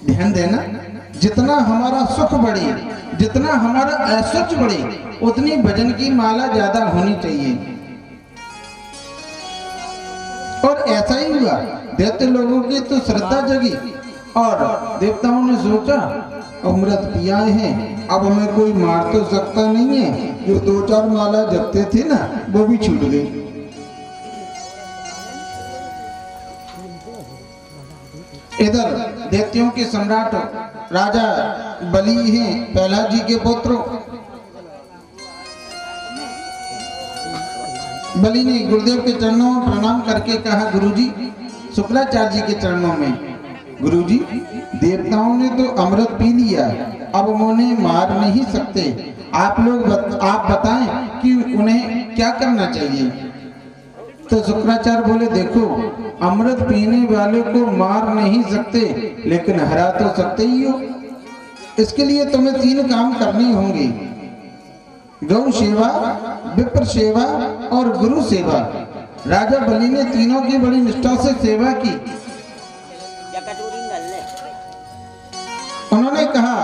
ध्यान देना, जितना हमारा सुख बढ़े, जितना हमारा ऐश्वर्य बढ़े, उतनी भजन की माला ज्यादा होनी चाहिए। और ऐसा ही हुआ, दैत्य लोगों की तो श्रद्धा जगी और देवताओं ने सोचा अमृत पिया है, अब हमें कोई मार तो सकता नहीं है। जो 2-4 माला जपते थे ना, वो भी छूट गई। इधर दैत्यों के सम्राट राजा बलि हैं, प्रहलाद जी के पुत्र। बलि ने गुरुदेव के चरणों में प्रणाम करके कहा, गुरुजी, शुक्राचार्य जी के चरणों में, गुरुजी, देवताओं ने तो अमृत पी लिया, अब हम उन्हें मार नहीं सकते। आप बताएं कि उन्हें क्या करना चाहिए। तो शुक्राचार्य बोले, देखो, अमृत पीने वाले को मार नहीं सकते, लेकिन हरा तो सकते ही हो। इसके लिए तुम्हें 3 काम करने होंगे, गौ सेवा, विप्र सेवा और गुरु सेवा। राजा बलि ने तीनों की बड़ी निष्ठा से सेवा की। उन्होंने कहा,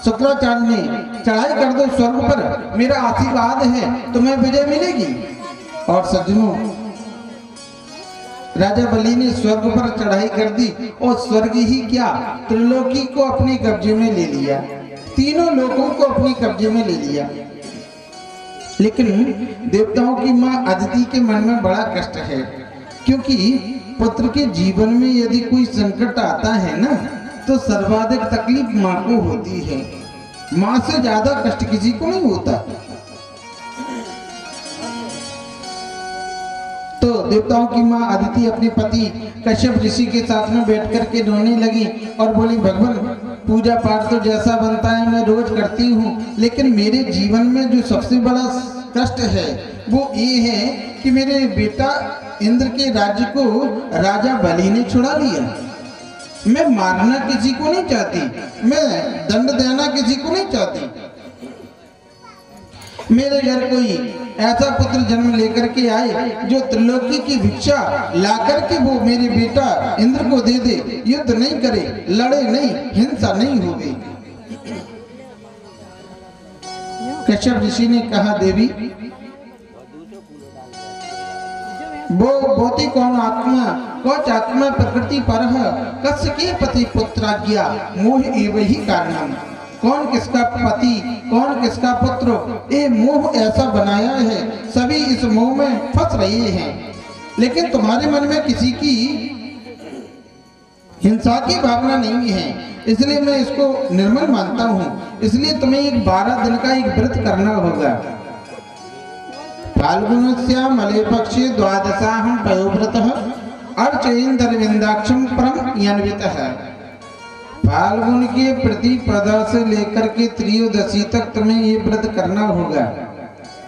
शुक्राचार्य ने, चढ़ाई कर दो स्वर्ग पर, मेरा आशीर्वाद है, तुम्हें विजय मिलेगी। और सज्जनों, राजा बलि ने स्वर्ग पर चढ़ाई कर दी और स्वर्ग ही क्या, त्रिलोकी को अपने कब्जे में ले लिया, तीनों लोगों को अपने कब्जे में ले लिया। लेकिन देवताओं की मां अदिति के मन में बड़ा कष्ट है, क्योंकि पुत्र के जीवन में यदि कोई संकट आता है ना, तो सर्वाधिक तकलीफ मां को होती है। मां से ज्यादा कष्ट किसी को नहीं होता। तो देवताओं की मां अदिति अपने पति कश्यप ऋषि के साथ में बैठ कर के रोने लगी और बोली, भगवान, पूजा पाठ तो जैसा बनता है मैं रोज करती हूँ, लेकिन मेरे जीवन में जो सबसे बड़ा कष्ट है वो ये है कि मेरे बेटा इंद्र के राज्य को राजा बलि ने छुड़ा लिया। मैं मारना किसी को नहीं चाहती, मैं दंड देना किसी को नहीं चाहती। मेरे घर कोई ऐसा पुत्र जन्म लेकर के आए जो त्रिलोकी की भिक्षा लाकर के वो मेरे बेटा इंद्र को दे दे, युद्ध नहीं करे, लड़े नहीं, हिंसा नहीं होगी। कश्यप ऋषि ने कहा, देवी, वो भौतिक कौन आत्मा, कौच आत्मा प्रकृति पर कस्य के पति पुत्राज्ञा मोह एव ही कारणम। कौन किसका पति, कौन किसका पुत्र, ये मोह ऐसा बनाया है, सभी इस मोह में फंस रहे हैं। लेकिन तुम्हारे मन में किसी की हिंसा की भावना नहीं है, इसलिए मैं इसको निर्मल मानता हूँ। इसलिए तुम्हें एक 12 दिन का एक व्रत करना होगा। फाल्गुनस्य मले पक्षे द्वादशाहं पयोव्रतः अर्चयेन्द्रविन्दाक्षं परम यन्वितः। फाल्गुन के प्रतिपदा से लेकर के त्रयोदशी तक तुम्हें ये व्रत करना होगा।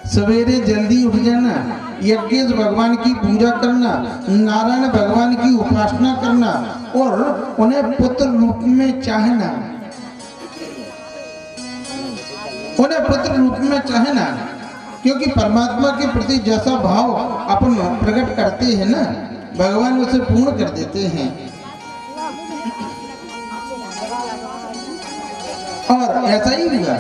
सवेरे जल्दी उठ जाना, यज्ञेश भगवान की पूजा करना, नारायण भगवान की उपासना करना और उन्हें पुत्र रूप में चाहना, उन्हें पुत्र रूप में चाहना, क्योंकि परमात्मा के प्रति जैसा भाव अपन प्रकट करते हैं ना, भगवान उसे पूर्ण कर देते हैं। और ऐसा ही हुआ।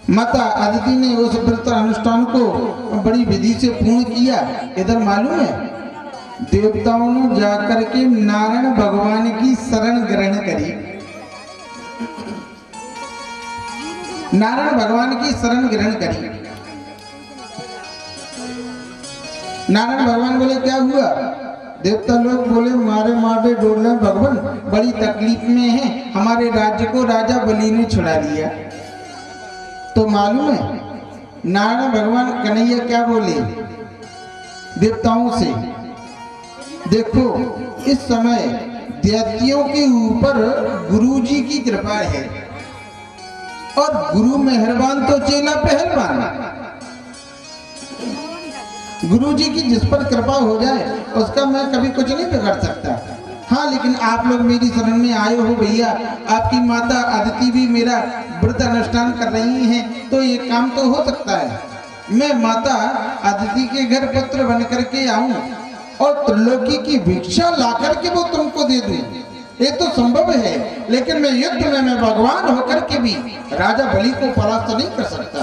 माता अदिति ने उस व्रत अनुष्ठान को बड़ी विधि से पूर्ण किया। इधर मालूम है, देवताओं ने जाकर के नारायण भगवान की शरण ग्रहण करी। नारायण भगवान की शरण ग्रहण करी। नारायण भगवान बोले, क्या हुआ? देवता लोग बोले, मारे मारे डोले भगवान, बड़ी तकलीफ में है, हमारे राज्य को राजा बलि ने छुड़ा लिया। तो मालूम है नारायण भगवान कन्हैया क्या बोले देवताओं से? देखो, इस समय दैत्यों के ऊपर गुरुजी की कृपा है, और गुरु मेहरबान तो चेला पहलवान। गुरुजी की जिस पर कृपा हो जाए उसका मैं कभी कुछ नहीं बिगाड़ सकता। हाँ, लेकिन आप लोग मेरी शरण में आए हो भैया, आपकी माता अदिति भी मेरा व्रत अनुष्ठान कर रही हैं, तो ये काम तो हो सकता है। मैं माता अदिति के घर पुत्र बन करके आऊं और त्रिलोकी की भिक्षा लाकर के वो तुमको दे दूं, ये तो संभव है, लेकिन मैं युद्ध में मैं भगवान होकर के भी राजा बलि को परास्त नहीं कर सकता।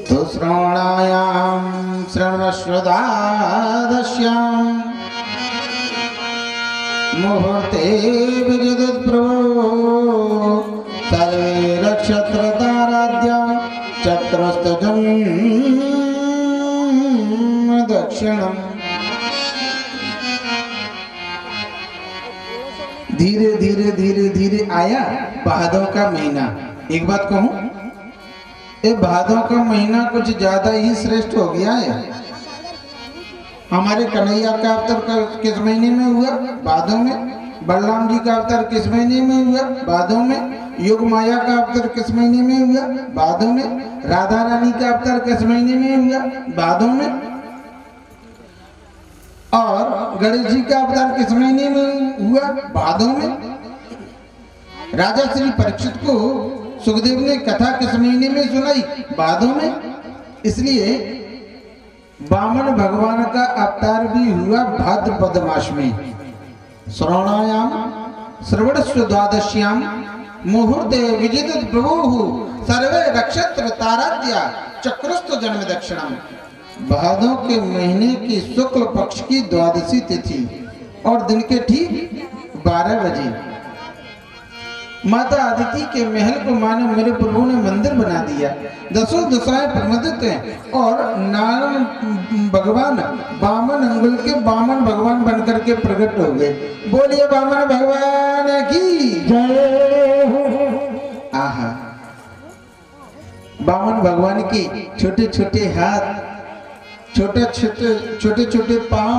तो श्रवणायाम श्रवणश्वदादश्याम मुहूर्ते विजयदुत प्रभो सर्वे नक्षत्र ताराद्या चक्रस्तजम दक्षिणम। धीरे धीरे धीरे धीरे आया भादों का महीना। एक बात कहूं, ये भादों का महीना कुछ ज्यादा ही श्रेष्ठ हो गया है। हमारे कन्हैया का अवतार किस महीने में हुआ? भादों में। बलराम जी का अवतार किस महीने में हुआ? भादों में। योग माया का अवतार किस महीने में हुआ? भादों में। राधा रानी का अवतार किस महीने में हुआ? भादों में। और गणेश जी का अवतार किस महीने में हुआ? भादों में। राजा श्री परीक्षित को सुखदेव ने कथा किस महीने में सुनाई? भादों में। इसलिए वामन भगवान का अवतार भी हुआ भाद्रपद मास में। श्रवणायाम श्रवणस्व द्वादश्याम मुहूर्ते विजित प्रभु सर्वे नक्षत्र ताराद्या चक्रस्थ जन्म दक्षिणम। भादों के महीने की शुक्ल पक्ष की द्वादशी तिथि और दिन के ठीक 12 बजे माता अदिति के महल को मानो मेरे प्रभु ने मंदिर बना दिया। दसों दिशाएं प्रमदित हैं और नारायण भगवान वामन अंगुल के वामन भगवान बनकर के प्रकट हो गए। बोलिए वामन भगवान की जय। आहा, वामन भगवान की छोटे छोटे हाथ, छोटे छोटे पांव,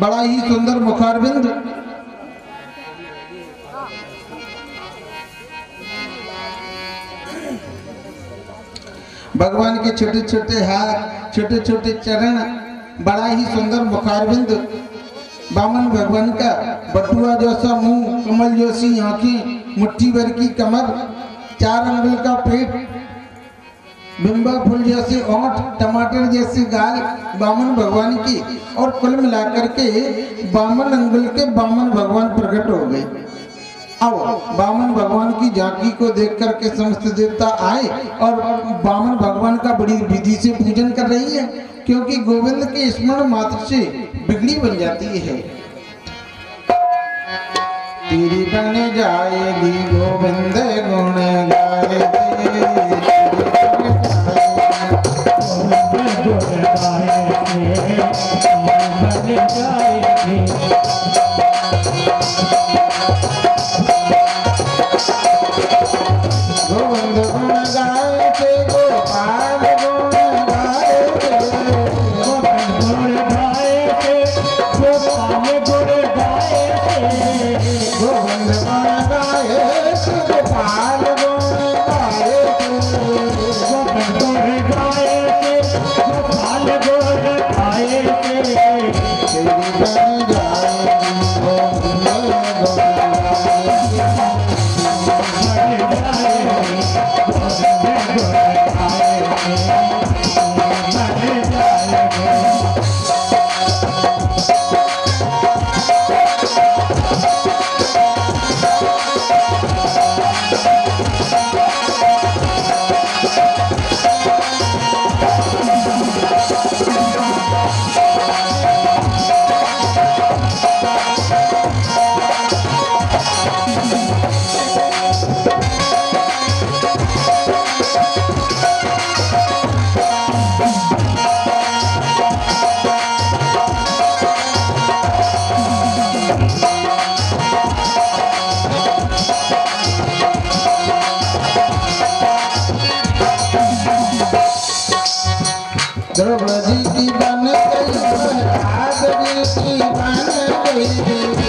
बड़ा ही सुंदर मुखारबिंद, भगवान के छोटे छोटे हाथ, छोटे छोटे चरण, बड़ा ही सुंदर मुखारबिंद, वामन भगवान का बटुआ जैसा मुंह, कमल जैसी आंखें, मुट्ठी भर की कमर, 4 अंगुल का पेट, बिंबा फूल जैसे ओंठ, टमाटर जैसे गाल वामन भगवान की, और कुल मिलाकर के वामन अंगुल के वामन भगवान प्रकट हो गए। अब वामन भगवान की झांकी को देख करके समस्त देवता आए और वामन भगवान का बड़ी विधि से पूजन कर रही है, क्योंकि गोविंद के स्मरण मात्र से बिगड़ी बन जाती है। तेरी बन जाएगी गोविंद गुण द्रौपदी की बन गई, महाराज की बन गई।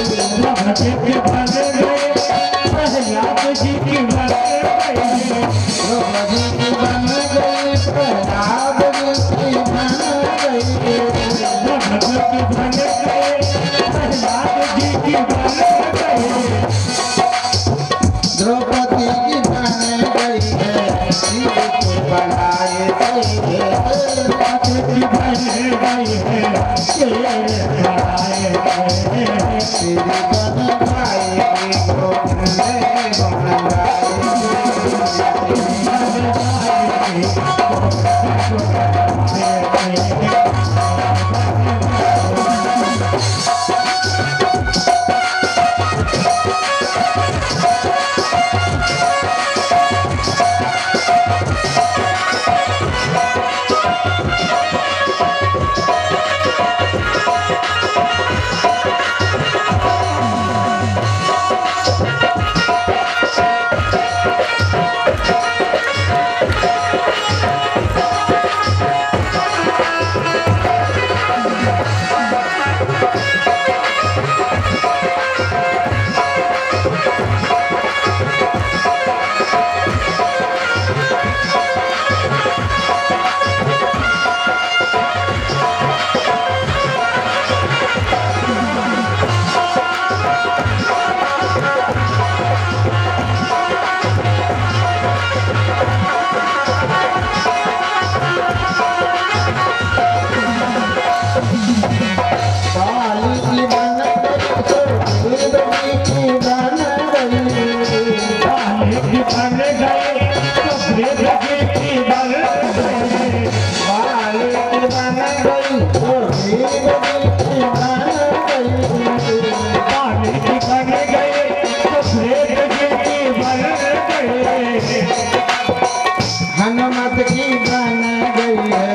हनुमत की बन गई है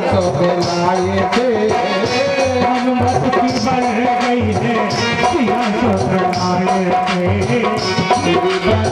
तो बुलाए थे। हनुमत की बन गई है सिया तो बुलाए थे। बन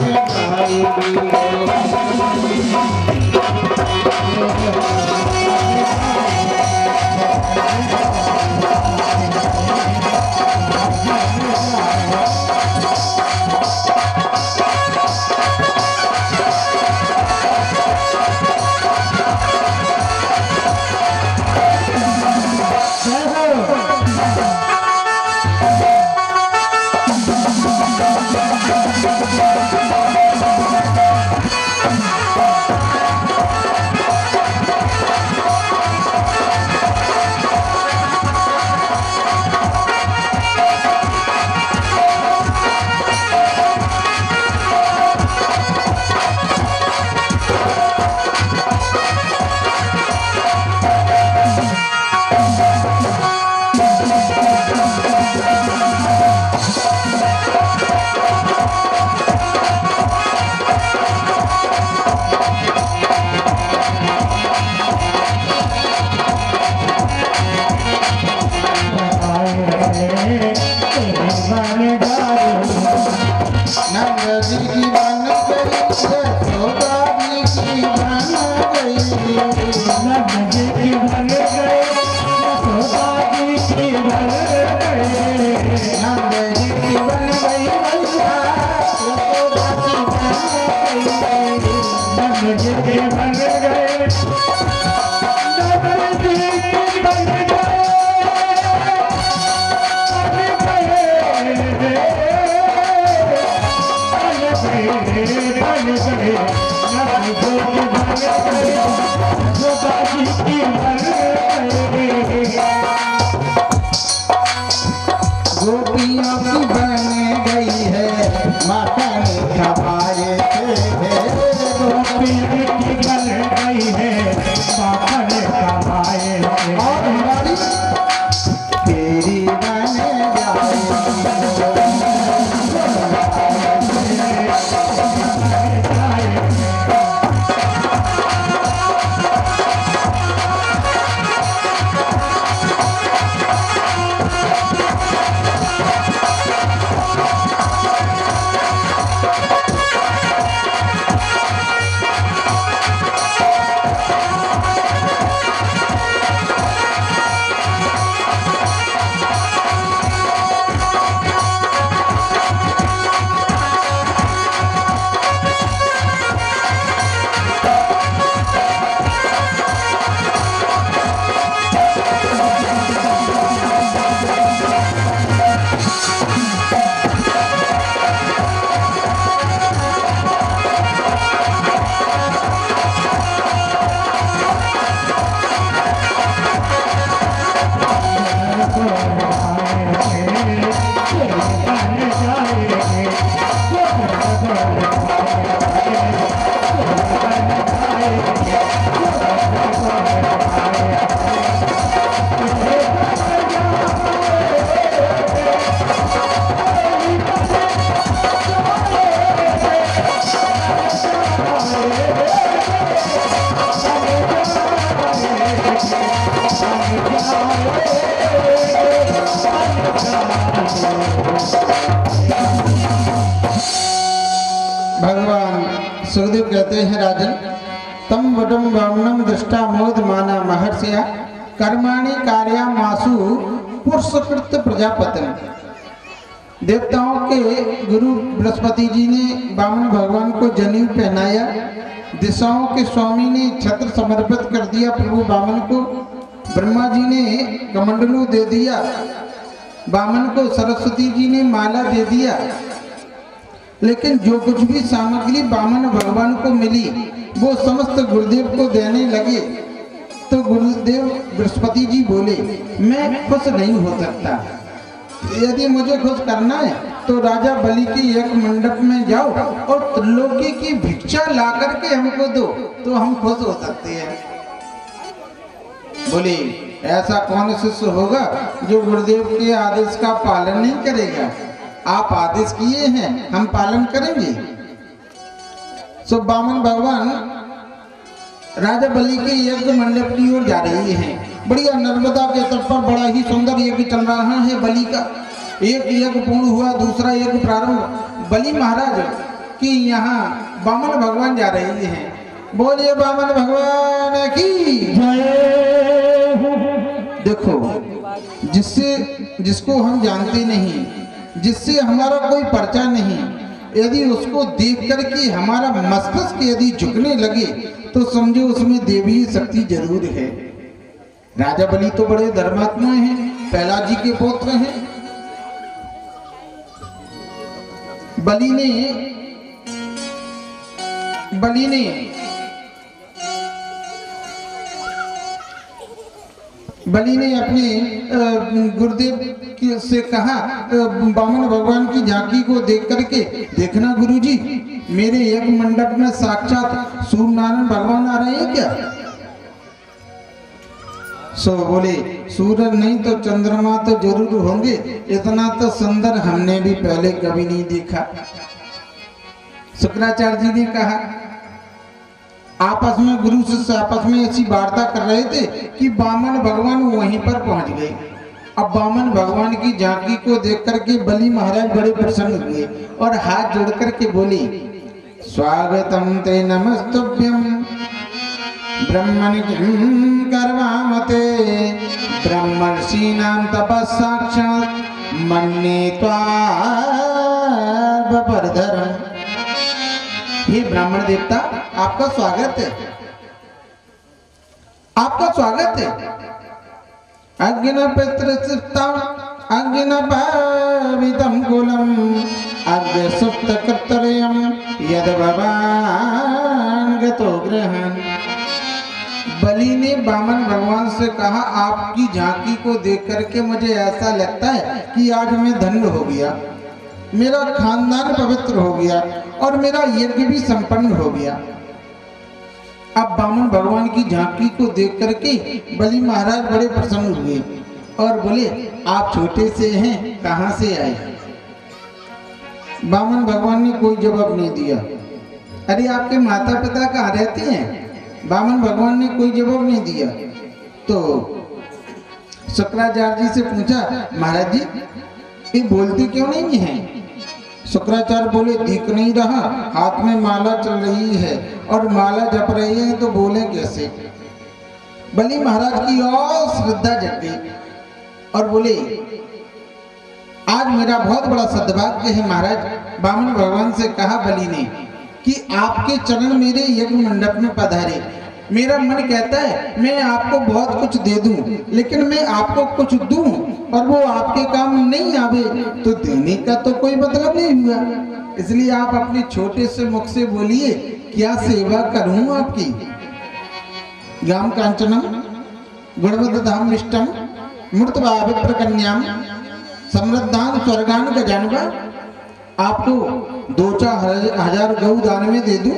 गोपियों की बन गई है माता ने खवाए थे। गोपियों की बन गई है माता ने खवाए थे। और हमारी तेरी बन जाए भगवान सुखदेव कहते हैं राजन, तम वटम वामनम दृष्टा मोद माना महर्षिया कर्माणि कार्यामासु पुरुषकृत प्रजापतन। देवताओं के गुरु बृहस्पति जी ने वामन भगवान को जनेऊ पहनाया, दिशाओं के स्वामी ने छत्र समर्पित कर दिया प्रभु वामन को, ब्रह्मा जी ने कमंडलू दे दिया वामन को, सरस्वती जी ने माला दे दिया। लेकिन जो कुछ भी सामग्री वामन भगवान को मिली वो समस्त गुरुदेव को देने लगे। तो गुरुदेव बृहस्पति जी बोले, मैं खुश नहीं हो सकता, यदि मुझे खुश करना है तो राजा बलि के एक मंडप में जाओ और त्रिलोकी की भिक्षा ला करके हमको दो तो हम खुश हो सकते हैं। बोले, ऐसा कौन शिष्य होगा जो गुरुदेव के आदेश का पालन नहीं करेगा? आप आदेश किए हैं, हम पालन करेंगे। सो वामन भगवान राजा बलि के यज्ञ मंडप की ओर जा रही हैं। बढ़िया नर्मदा के तट पर बड़ा ही सुंदर यज्ञ चल रहा है बलि का। एक यज्ञ पूर्ण हुआ, दूसरा यज्ञ प्रारंभ। बलि महाराज की यहाँ वामन भगवान जा रही हैं। बोलिए वामन भगवान की जय। देखो, जिसको हम जानते नहीं, जिससे हमारा कोई परिचय नहीं, यदि उसको देख करके हमारा मस्तिष्क यदि झुकने लगे तो समझो उसमें देवी शक्ति जरूर है। राजा बलि तो बड़े धर्मात्मा हैं, प्रहलाद जी के पुत्र हैं। बलि ने अपने गुरुदेव से कहा, वामन भगवान की झांकी को देख करके, देखना गुरुजी, मेरे यज्ञ मंडप में साक्षात सूर्य नारायण भगवान आ रहे हैं क्या? सो बोले, सूरज नहीं तो चंद्रमा तो जरूर होंगे, इतना तो सुंदर हमने भी पहले कभी नहीं देखा। शुक्राचार्य जी ने कहा, आपस में गुरु शिष्य आपस में ऐसी वार्ता कर रहे थे कि वामन भगवान वहीं पर पहुंच गए। अब वामन भगवान की झांकी को देख करके बलि महाराज बड़े प्रसन्न हुए और हाथ जोड़ करके बोले, स्वागतम ते नमस्तुभ्यम ब्रह्मणि किं कर्वामते ब्रह्मर्षीणां तपस्साक्षात् मन्ये त्वावपरधरम्। हे ब्राह्मण देवता, आपका स्वागत है, आपका स्वागत है। अग्नि पितृसिक्तम अग्नि पावितम कुलम अग्नि सुप्त कर्तव्यम यद भवान गतो ग्रहण। बलि ने वामन भगवान से कहा, आपकी झांकी को देख करके मुझे ऐसा लगता है कि आज मैं धन्य हो गया, मेरा खानदान पवित्र हो गया और मेरा यज्ञ भी संपन्न हो गया। अब वामन भगवान की झांकी को देख करके बलि महाराज बड़े प्रसन्न हुए और बोले, आप छोटे से हैं, कहां से आए? वामन भगवान ने कोई जवाब नहीं दिया। अरे आपके माता पिता कहाँ रहते हैं? वामन भगवान ने कोई जवाब नहीं दिया। तो शुक्राचार्य जी से पूछा, महाराज जी ये बोलते क्यों नहीं हैं? शुक्राचार्य बोले, दिख नहीं रहा, हाथ में माला चल रही है और माला जप रही है तो बोले कैसे? बलि महाराज की और श्रद्धा जग गई और बोले, आज मेरा बहुत बड़ा सद्भाग्य है महाराज। वामन भगवान से कहा बलि ने कि आपके चरण मेरे यज्ञ मंडप में पधारे। मेरा मन कहता है मैं आपको बहुत कुछ दे दूं, लेकिन मैं आपको कुछ दूं और वो आपके काम नहीं आवे तो देने का तो कोई मतलब नहीं हुआ। इसलिए आप अपने छोटे से मुख से बोलिए, क्या सेवा करूं आपकी? गाम कांचनम गुणवद्धाम निष्ठम मूर्तवा विप्रकन्याम समृद्धान स्वर्गान गजानवा। आपको 2-4 हजार गौ दान में दे दूं?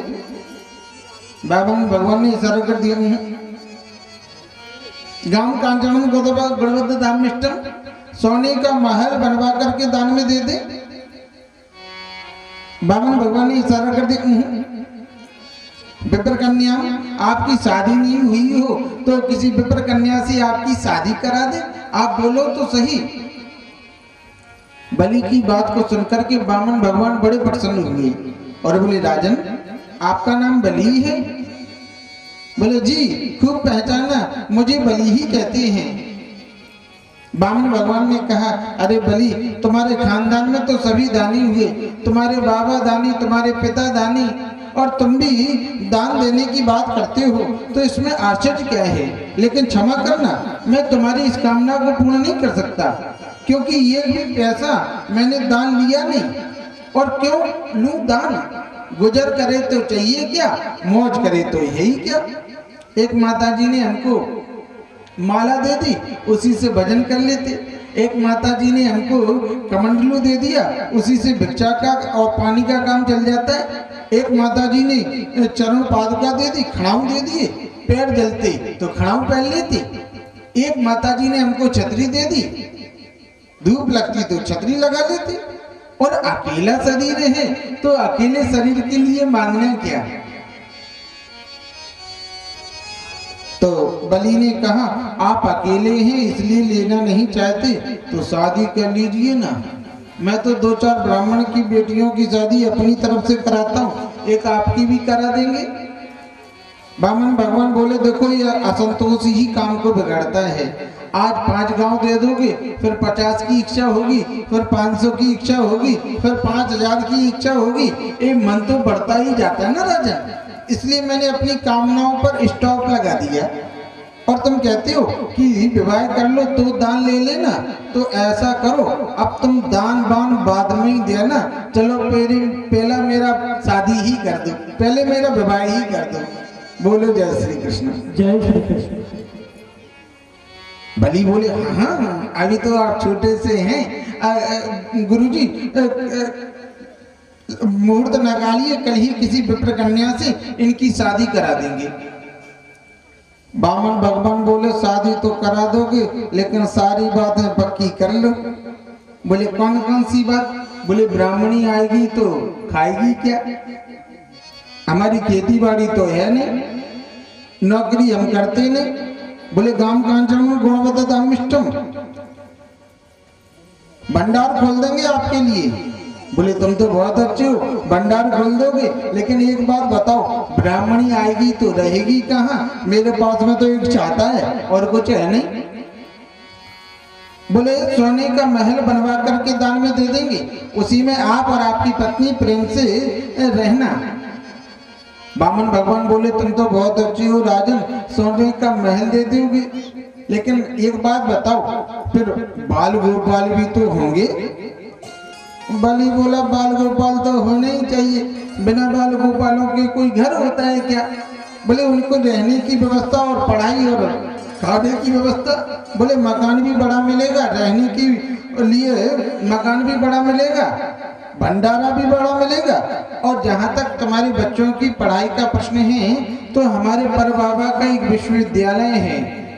वामन भगवान ने इशारा कर दिया। गाम कांचनम गुणवद्धाम निष्ठम, सोने का महल बनवा करके दान में दे दे। वामन भगवान ने इशारा कर दिया। विप्र कन्या, आपकी शादी नहीं हुई हो तो किसी विप्र कन्या से आपकी शादी करा दे, आप बोलो तो सही। बलि की बात को सुनकर के वामन भगवान बड़े प्रसन्न हुए और बोले राजन आपका नाम बलि है? बोले जी खूब पहचाना, मुझे बलि ही कहते हैं। वामन भगवान ने कहा अरे बलि तुम्हारे खानदान में तो सभी दानी हुए, तुम्हारे बाबा दानी, तुम्हारे पिता दानी, और तुम भी दान देने की बात करते हो, तो इसमें आश्चर्य क्या है? लेकिन क्षमा करना, मैं तुम्हारी इस कामना को पूर्ण नहीं कर सकता, क्योंकि ये भी पैसा मैंने दान लिया नहीं। और क्यों लूं दान? गुजर करे तो चाहिए क्या, मौज करे तो यही क्या। एक माताजी ने हमको माला दे दी, उसी से भजन कर लेते। एक माताजी ने हमको कमंडलू दे दिया, उसी से भिक्षा का और पानी का काम चल जाता है। एक माताजी ने चरण पादुका दे दी, खड़ाऊ दे दिए, पैर जलते तो खड़ाऊ पहन लेते। एक माताजी ने हमको छतरी दे दी, धूप लगती तो छतरी लगा लेते। और अकेला शरीर है तो अकेले शरीर के लिए मांगना क्या? तो बलि ने कहा आप अकेले हैं इसलिए लेना नहीं चाहते तो शादी कर लीजिए ना, मैं तो 2-4 ब्राह्मण की बेटियों की शादी अपनी तरफ से कराता हूँ, एक आपकी भी करा देंगे। वामन भगवान बोले देखो ये असंतोष ही काम को बिगाड़ता है। आज 5 गांव दे दोगे, फिर 50 की इच्छा होगी, फिर 500 की इच्छा होगी, फिर 5000 की इच्छा होगी, ये मन तो बढ़ता ही जाता है ना राजा। इसलिए मैंने अपनी कामनाओं पर स्टॉप लगा दिया। और तुम कहते हो कि विवाह कर लो तो दान ले लेना, तो ऐसा करो अब तुम दान बान बाद में ही देना, चलो पहला मेरा शादी ही कर दो, पहले मेरा विवाह ही कर दो। बोलो जय श्री कृष्ण। जय श्री कृष्ण। बलि बोले हाँ अभी तो आप छोटे से हैं गुरुजी, मुहूर्त निकालिए, कल ही किसी विप्र कन्या से इनकी शादी करा देंगे। वामन भगवान बोले शादी तो करा दोगे लेकिन सारी बातें पक्की कर लो। बोले कौन कौन सी बात? बोले ब्राह्मणी आएगी तो खाएगी क्या, हमारी खेती बाड़ी तो है नहीं, नौकरी हम करते नहीं। बोले गांव कांचन गुणवत्तम, भंडार खोल देंगे आपके लिए। बोले तुम तो बहुत अच्छे हो, भंडार खोल दोगे, लेकिन एक बात बताओ ब्राह्मणी आएगी तो रहेगी कहाँ? मेरे पास में तो एक छाता है और कुछ है नहीं। बोले सोने का महल बनवा करके दान में दे देंगे, उसी में आप और आपकी पत्नी प्रेम से रहना। वामन भगवान बोले तुम तो बहुत अच्छी हो राजन, सोने का महल दे दोगे, लेकिन एक बात बताओ फिर बाल गोपाल भी तो होंगे। बलि बोला बाल गोपाल तो होने ही चाहिए, बिना बाल गोपालों के कोई घर होता है क्या? बोले उनको रहने की व्यवस्था और पढ़ाई और खाने की व्यवस्था, बोले मकान भी बड़ा मिलेगा, रहने के लिए मकान भी बड़ा मिलेगा, भंडारा भी बड़ा मिलेगा, और जहाँ तक तुम्हारे बच्चों की पढ़ाई का प्रश्न है तो हमारे पर बाबा का एक विश्वविद्यालय है,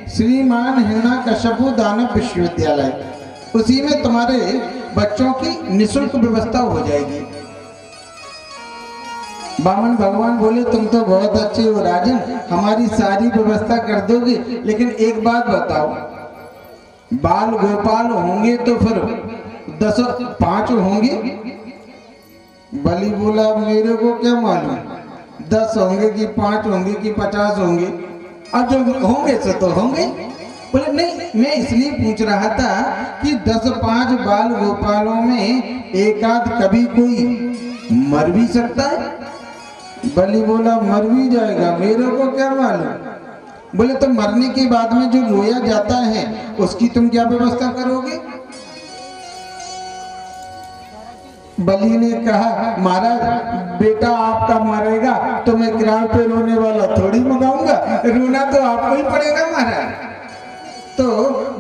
श्रीमान हिरण्यकशिपु दानव विश्वविद्यालय, उसी में तुम्हारे बच्चों की निःशुल्क व्यवस्था हो जाएगी। वामन भगवान बोले तुम तो बहुत अच्छे हो राजन, हमारी सारी व्यवस्था कर दोगे, लेकिन एक बात बताओ बाल गोपाल होंगे तो फिर 5 होंगे? बलि बोला मेरे को क्या मालूम 10 होंगे कि 5 होंगे कि 50 होंगे, अब जो होंगे से तो होंगे। बोले नहीं मैं इसलिए पूछ रहा था कि 10-5 बाल गोपालों में एक आध कभी कोई मर भी सकता है। बलि बोला मर भी जाएगा, मेरे को क्या मालूम। बोले तो मरने के बाद में जो रोया जाता है उसकी तुम क्या व्यवस्था करोगे? बलि ने कहा महाराज बेटा आपका मरेगा तो मैं किराए पे रोने वाला थोड़ी मंगाऊंगा, रोना तो आपको ही पड़ेगा महाराज। तो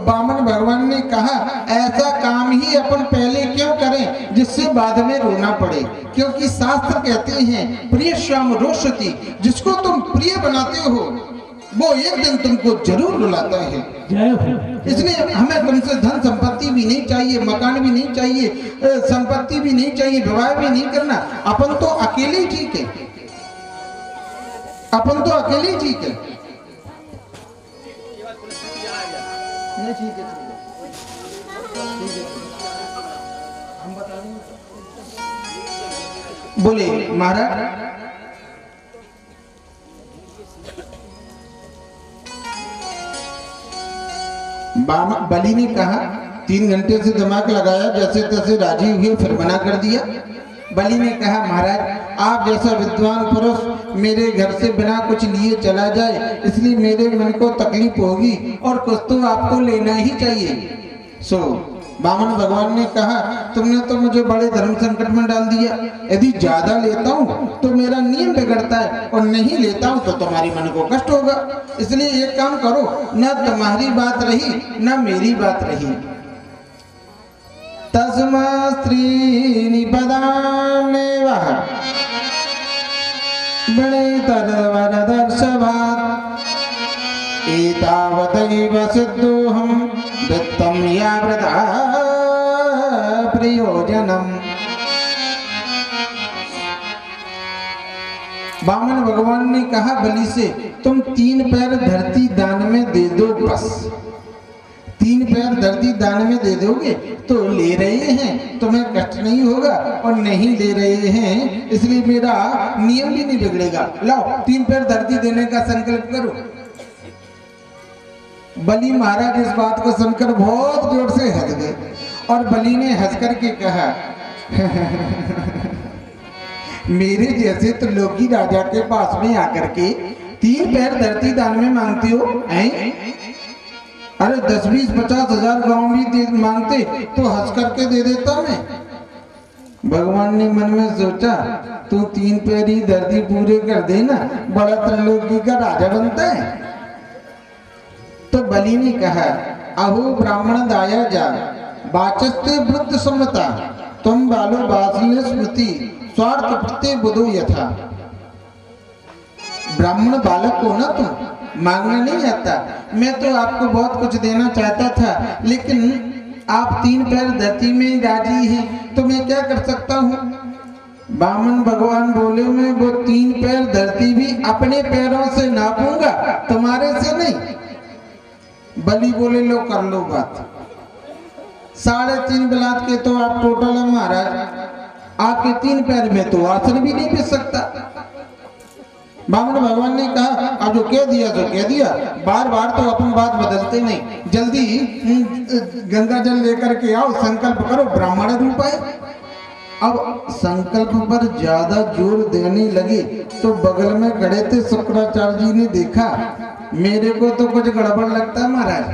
वामन भगवान ने कहा ऐसा काम ही अपन पहले क्यों करें जिससे बाद में रोना पड़े, क्योंकि शास्त्र कहते हैं प्रिय श्याम रोषति, जिसको तुम प्रिय बनाते हो वो एक दिन तुमको जरूर रुलाता है। इसलिए हमें तुमसे धन संपत्ति भी नहीं चाहिए, मकान भी नहीं चाहिए, संपत्ति भी नहीं चाहिए, विवाह भी नहीं करना, अपन तो अकेले ही ठीक है। अपन तो अकेले ही ठीक है। नहीं ठीक है, हम बता देंगे। बोले महाराज बलि ने कहा 3 घंटे से दिमाग लगाया, जैसे तैसे राजी हुए, फिर मना कर दिया। बलि ने कहा महाराज आप जैसा विद्वान पुरुष मेरे घर से बिना कुछ लिए चला जाए, इसलिए मेरे मन को तकलीफ होगी और कुछ तो आपको लेना ही चाहिए। सो बामन भगवान ने कहा तुमने तो मुझे बड़े धर्म संकट में डाल दिया। यदि ज्यादा लेता हूँ तो मेरा नियम बिगड़ता है और नहीं लेता हूँ तो तुम्हारी मन को कष्ट होगा। इसलिए एक काम करो, न तुम्हारी बात रही न मेरी बात रही। तस्मा स्त्री पदानेवः बड़ेतरवर दर्शवात् एतावदैव सिद्धोऽहं दत्तं यावृथा प्रयोजनम्। बामन भगवान ने कहा बलि से तुम 3 पैर धरती दान में दे दो, बस 3 पैर धरती दान में दे दोगे तो ले रहे हैं तुम्हें कष्ट नहीं होगा, और नहीं ले रहे हैं इसलिए मेरा नियम भी नहीं बिगड़ेगा। लाओ 3 पैर धरती देने का संकल्प करो। बलि महाराज इस बात को सुनकर बहुत जोर से हंस गए और बलि ने हंस करके कहा मेरे जैसे तो लोकी राजा के पास में आकर के 3 पैर धरती दान में मांगते हो हैं? अरे 10, 20, 50 हजार गांव भी मांगते तो हंस करके दे देता मैं। भगवान ने मन में सोचा तू 3 पैर ही धरती पूरे कर देना, बड़ा त्रिलोकी का राजा बनता है। तो बलि ने कहा अहो ब्राह्मण दाया जा वाचस्ते वृत्त सम्मता तुम बालो बासल्य स्मृति स्वार्थ प्रत्यय बुधो यथा। ब्राह्मण बालक को ना तुम मांगना नहीं आता। मैं तो आपको बहुत कुछ देना चाहता था, लेकिन आप 3 पैर धरती में राजी हैं तो मैं क्या कर सकता हूँ। बामन भगवान बोले मैं वो 3 पैर धरती भी अपने पैरों से नापूंगा, तुम्हारे से नहीं। बलि बोले लो कर लो बात। 3.5 बिलात के तो आप टोटल है महाराज, आपके 3 पैर में तो आसन भी नहीं बिछ सकता। बामन भगवान ने कहा अब जो कह दिया तो कह दिया, बार बार तो अपन बात बदलते नहीं। जल्दी गंगा जल लेकर के आओ, संकल्प करो, ब्राह्मण रूप है। अब संकल्प पर ज्यादा जोर देने लगे तो बगल में खड़े थे शुक्राचार्य जी ने देखा मेरे को तो कुछ गड़बड़ लगता है महाराज,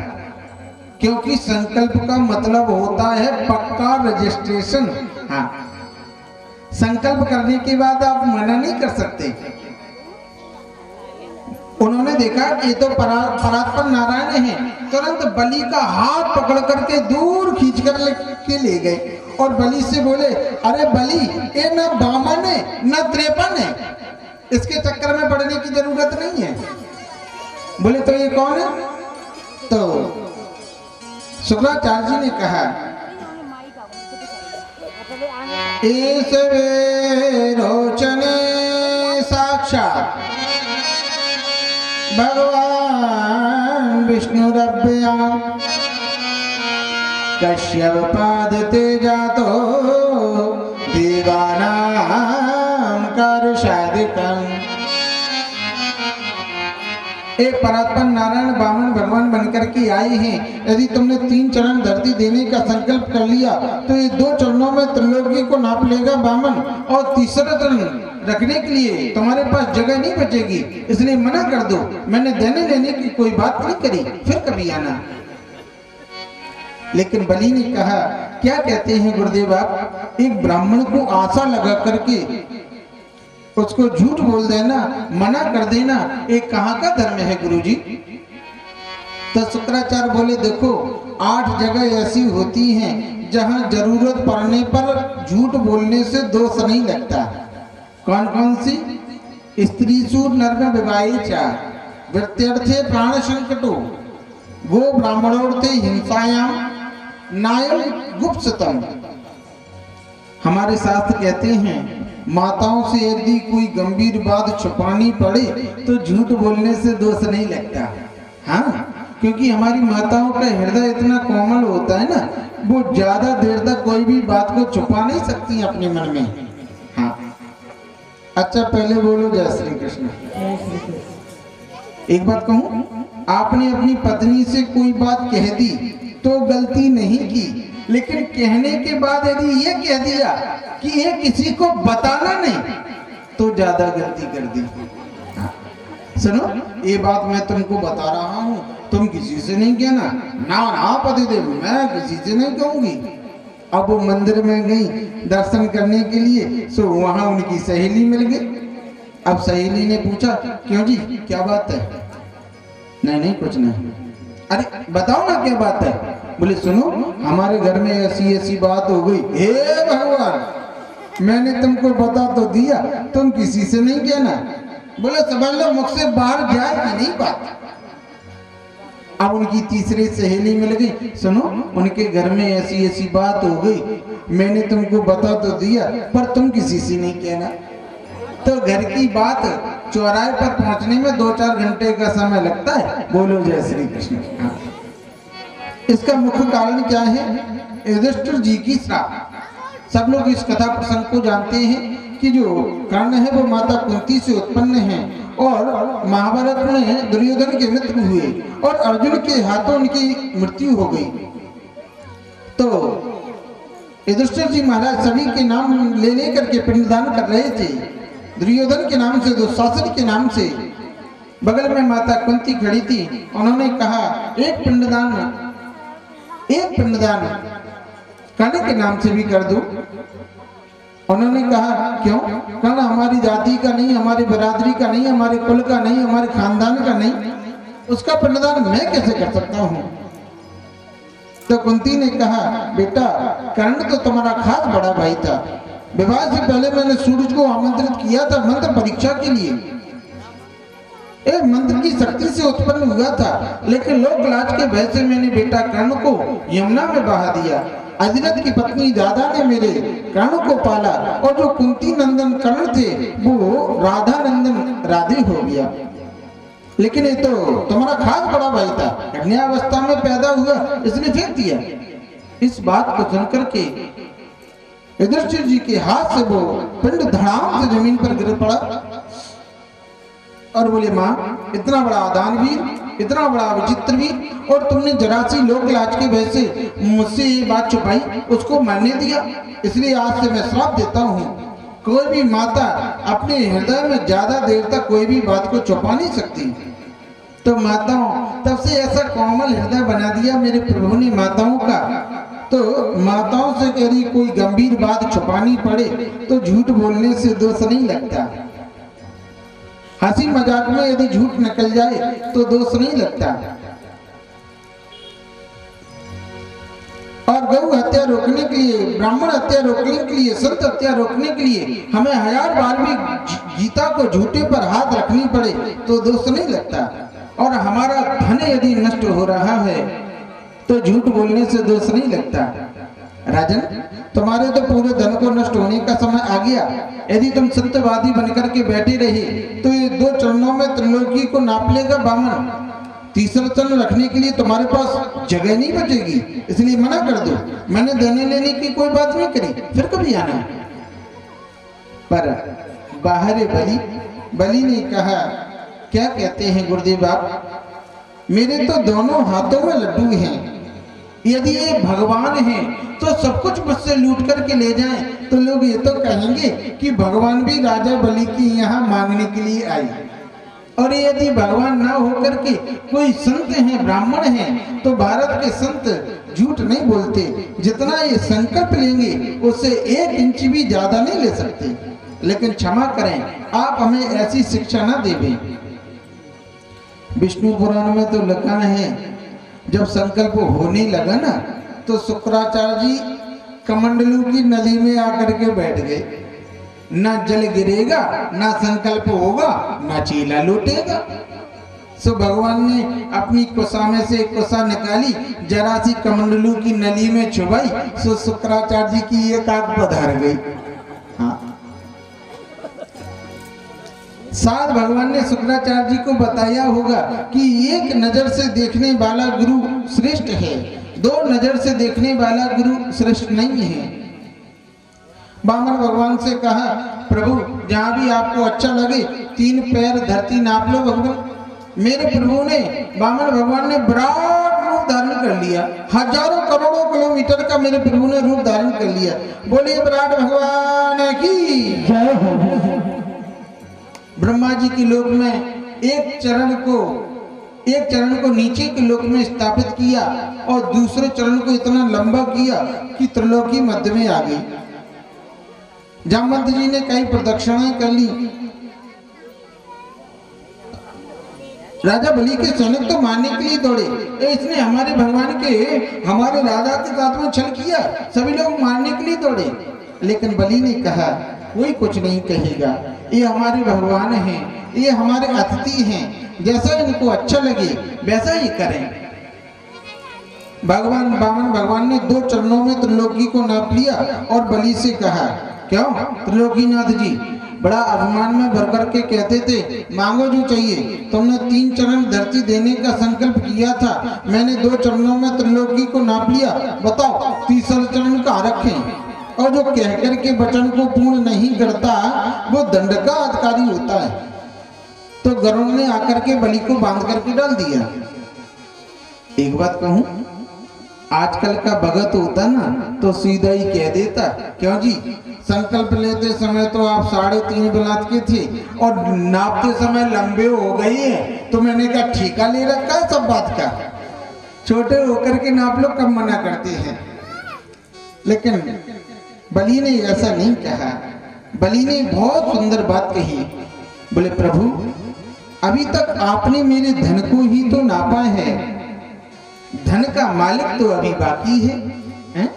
क्योंकि संकल्प का मतलब होता है पक्का रजिस्ट्रेशन। हाँ, संकल्प करने के बाद आप मना नहीं कर सकते। उन्होंने देखा ये तो परात्पर नारायण है, तुरंत बलि का हाथ पकड़ करके दूर खींच कर के ले गए और बलि से बोले अरे बलि ये न बामन है न त्रेपन है, इसके चक्कर में पड़ने की जरूरत नहीं है। बोले तो ये कौन है? तो शुक्राचार्य जी ने कहा इस वे रोचने साक्षात भगवान विष्णु रव्या कश्यप पादते जातो देवानां कार्य। एक परात्पर नारायण बामन भगवान बनकर के आए हैं। यदि तुमने 3 चरण धरती देने का संकल्प कर लिया तो ये 2 चरणों में त्रिलोकी को नाप लेगा बामन, और तीसरा चरण रखने के लिए तुम्हारे पास जगह नहीं बचेगी, इसलिए मना कर दो। मैंने देने लेने की कोई बात नहीं करी, फिर कभी आना। लेकिन बलि ने कहा क्या कहते हैं गुरुदेव आप, एक ब्राह्मण को आशा लगा करके उसको झूठ बोल देना, मना कर देना, एक कहाँ का धर्म है गुरुजी? तो शुक्राचार्य बोले देखो 8 जगह ऐसी होती हैं जहाँ जरूरत पड़ने पर झूठ बोलने से दोष नहीं लगता। कौन कौन सी? स्त्रीसूर नर्म विवाहिचा वृत्यर्थे प्राण संकटो गो ब्राह्मणोर्थे हिंसायाम नायम गुप्ततम। हमारे शास्त्र कहते हैं माताओं से यदि कोई गंभीर बात छुपानी पड़े तो झूठ बोलने से दोष नहीं लगता। हाँ, क्योंकि हमारी माताओं का हृदय इतना कोमल होता है ना, वो ज्यादा देर तक कोई भी बात को छुपा नहीं सकती अपने मन में। हाँ, अच्छा पहले बोलो जय श्री कृष्ण। एक बात कहूं, आपने अपनी पत्नी से कोई बात कह दी तो गलती नहीं की, लेकिन कहने के बाद यदि ये कह दिया कि ये किसी को बताना नहीं तो ज्यादा गलती कर दी। हाँ। सुनो, ये बात मैं तुमको बता रहा हूँ, तुम किसी से नहीं कहना। ना ना पतिदेव, मैं किसी से नहीं कहूंगी। अब वो मंदिर में गई दर्शन करने के लिए, सो वहां उनकी सहेली मिल गई। अब सहेली ने पूछा, क्यों जी क्या बात है? नहीं नहीं कुछ नहीं। अरे बताओ ना क्या बात है? बोले सुनो, हमारे घर में ऐसी ऐसी बात हो गई। हे भगवान, मैंने तुमको बता तो दिया, तुम किसी से नहीं कहना। बोले समझ लो मुख से बाहर जाए कि नहीं बात। अब उनकी तीसरी सहेली मिल गई, सुनो उनके घर में ऐसी ऐसी बात हो गई, मैंने तुमको बता तो दिया पर तुम किसी से नहीं कहना। तो घर की बात चौराहे पर पहुंचने में 2-4 घंटे का समय लगता है। बोलो जय श्री कृष्ण। हाँ। इसका मुख्य कारण क्या है? युधिष्ठिर जी की श्राप। सब लोग इस कथा प्रसंग को जानते हैं कि जो कर्ण है वो माता कुंती से उत्पन्न है और महाभारत में दुर्योधन के मित्र हुए और अर्जुन के हाथों उनकी मृत्यु हो गई। तो युधिष्ठिर जी महाराज सभी के नाम ले लेकर के पिंडदान कर रहे थे। दुर्योधन के नाम से, दुशासन के नाम से। बगल में माता कुंती खड़ी थी। उन्होंने कहा एक पिंडदान कर्ण के नाम से भी कर दो। उन्होंने कहा क्यों? कर्ण हमारी जाति का नहीं, हमारी बरादरी का नहीं, हमारे कुल का नहीं, हमारे खानदान का नहीं, उसका पिंडदान मैं कैसे कर सकता हूँ? तो कुंती ने कहा बेटा, कर्ण तो तुम्हारा खास बड़ा भाई था। विवाह से पहले मैंने सूरज को आमंत्रित किया था मंत्र परीक्षा के लिए। एक मंत्र की शक्ति से उत्पन्न हुआ था, लेकिन लोक लाज के भय से मैंने बेटा कर्ण को यमुना में बहा दिया। अधिरथ की पत्नी दादा ने मेरे कर्ण को पाला और जो कुंती नंदन कर्ण थे वो राधा नंदन राधे हो गया। लेकिन ये तो तुम्हारा खास बड़ा भाई था, कन्यावस्था में पैदा हुआ इसने फेंक दिया। इस बात को सुनकर के युधिष्ठिर जी के हाथ से वो पिंड धड़ाम से जमीन पर गिर पड़ा और बोले माँ, इतना बड़ा दानवीर, इतना बड़ा विचित्रवीर, और तुमने जरा सी लोक लाज के भय से मुझसे ये बात छुपाई, उसको मरने दिया। इसलिए आज से मैं श्राप देता हूँ, कोई भी माता अपने हृदय में ज्यादा देर तक कोई भी बात को छुपा नहीं सकती। तो माताओं, तब से ऐसा कोमल हृदय बना दिया मेरे प्रभु ने माताओं का। तो माताओं से यदि कोई गंभीर बात छुपानी पड़े तो झूठ बोलने से दोष नहीं लगता। हंसी मजाक में यदि झूठ निकल जाए तो दोष नहीं लगता। और गौ हत्या रोकने के लिए, ब्राह्मण हत्या रोकने के लिए, संत हत्या रोकने के लिए हमें 1000 बार भी गीता को झूठे पर हाथ रखनी पड़े तो दोष नहीं लगता। और हमारा धन यदि नष्ट हो रहा है तो झूठ बोलने से दोष नहीं लगता। राजन, तुम्हारे तो पूरे धन को नष्ट होने का समय आ गया। यदि तुम सत्यवादी बनकर के बैठे रहे तो ये 2 चरणों में त्रिलोकी को नाप लेगा बामन। तीसरा चरण रखने के लिए तुम्हारे पास जगह नहीं बचेगी, इसलिए मना कर दो। मैंने देने लेने की कोई बात नहीं करी, फिर कभी आना। पर बाहर बलि ने कहा, क्या कहते हैं गुरुदेव आप, मेरे तो दोनों हाथों में लड्डू हैं। यदि ये भगवान हैं तो सब कुछ मुझसे लूट करके ले जाएं तो लोग ये तो कहेंगे कि भगवान भी राजा बलि की यहाँ मांगने के लिए आई। और यदि भगवान ना होकर के कोई संत हैं, ब्राह्मण हैं, तो भारत के संत झूठ नहीं बोलते। जितना ये संकल्प लेंगे उससे 1 इंच भी ज्यादा नहीं ले सकते। लेकिन क्षमा करें, आप हमें ऐसी शिक्षा ना देवें। विष्णु पुराण में तो लिखा है, जब संकल्प होने लगा ना तो शुक्राचार्य जी कमंडलू की नदी में आकर के बैठ गए। ना जल गिरेगा, ना संकल्प होगा, ना चीला लूटेगा। सो भगवान ने अपनी कुशा में से कुशा निकाली, जरा सी कमंडलू की नली में छुपाई, सो शुक्राचार्य जी की एक आंख बधार गई। हाँ, शायद भगवान ने शुक्राचार्य जी को बताया होगा कि एक नजर से देखने वाला गुरु श्रेष्ठ है, दो नजर से देखने वाला गुरु श्रेष्ठ नहीं है। वामन भगवान से कहा, प्रभु जहां भी आपको अच्छा लगे 3 पैर धरती नाप लो भगवान। मेरे प्रभु ने, वामन भगवान ने विराट रूप धारण कर लिया, हजारों करोड़ों किलोमीटर का मेरे प्रभु ने रूप धारण कर लिया। बोलिए विराट भगवान की जय हो। ब्रह्मा जी के लोक में एक चरण को नीचे के लोक में स्थापित किया और दूसरे चरण को इतना लंबा किया कि त्रिलोकी मध्य में आ गई। जामवंत जी ने कई प्रदक्षिणाएं कर ली। राजा बलि के सैनिक तो मारने के लिए दौड़े, इसने हमारे भगवान के, हमारे राजा के साथ में छल किया, सभी लोग मारने के लिए दौड़े। लेकिन बलि ने कहा, कोई कुछ नहीं कहेगा, ये हमारे भगवान हैं, ये हमारे अतिथि हैं, जैसा इनको अच्छा लगे वैसा ही करें। वामन भगवान ने 2 चरणों में त्रिलोकी को नाप लिया और बलि से कहा, क्यों त्रिलोकीनाथ जी बड़ा अभिमान में भर कर के कहते थे, मांगो जो चाहिए। तुमने 3 चरण धरती देने का संकल्प किया था, मैंने 2 चरणों में त्रिलोकी को नाप लिया, बताओ तीसरा चरण कहाँ रखें? और जो कहकर के वचन को पूर्ण नहीं करता वो दंड का अधिकारी होता है। तो गरुड़ ने आकर के बलि को बांध करके डाल दिया। एक बात कहूं, आजकल का भगत होता ना तो सीधा ही कह देता, क्यों जी संकल्प लेते समय तो आप 3.5 बिलात के थे और नापते समय लंबे हो गए हैं, तो मैंने कहा ठीका ले रखा है सब बात का, छोटे होकर के नाप लो, कब मना करते हैं। लेकिन बलि ने ऐसा नहीं कहा। बलि ने बहुत सुंदर बात कही। बोले प्रभु अभी तक आपने मेरे धन को ही तो नापा है, धन का मालिक तो अभी बाकी है।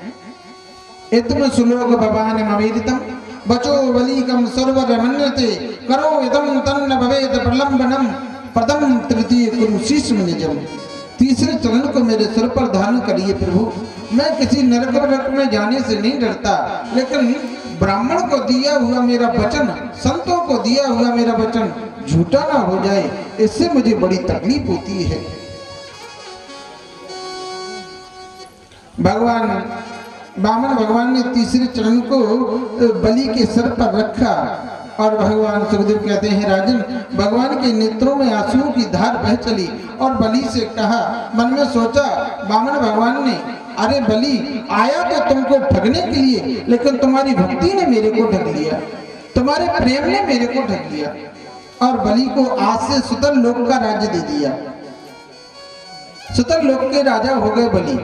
इतम सुलोक भवान मवेदितम बचो बलिकम सर्वरमन्यते करो इदम तन्न भवेद प्रलंबनम पदम तृतीय कुरु शीर्षम निजम। तीसरे चरण को मेरे सिर पर धारण करिए प्रभु। मैं किसी नरक में जाने से नहीं डरता, लेकिन ब्राह्मण को दिया हुआ मेरा वचन, संतों को दिया हुआ मेरा वचन झूठा ना हो जाए, इससे मुझे बड़ी तकलीफ होती है। वामन भगवान ने तीसरे चरण को बलि के सिर पर रखा और भगवान सुखदेव कहते हैं, राजन भगवान के नेत्रों में आंसुओं की धार बह चली और बलि से कहा, मन में सोचा वामन भगवान ने, अरे बलि आया तो तुमको ठगने के लिए, लेकिन तुम्हारी भक्ति ने मेरे को ठग लिया, तुम्हारे प्रेम ने मेरे को ठग लिया और बलि को आज से सुतल लोक का राज्य दे दिया। सुतल लोक के राजा हो गए बलि।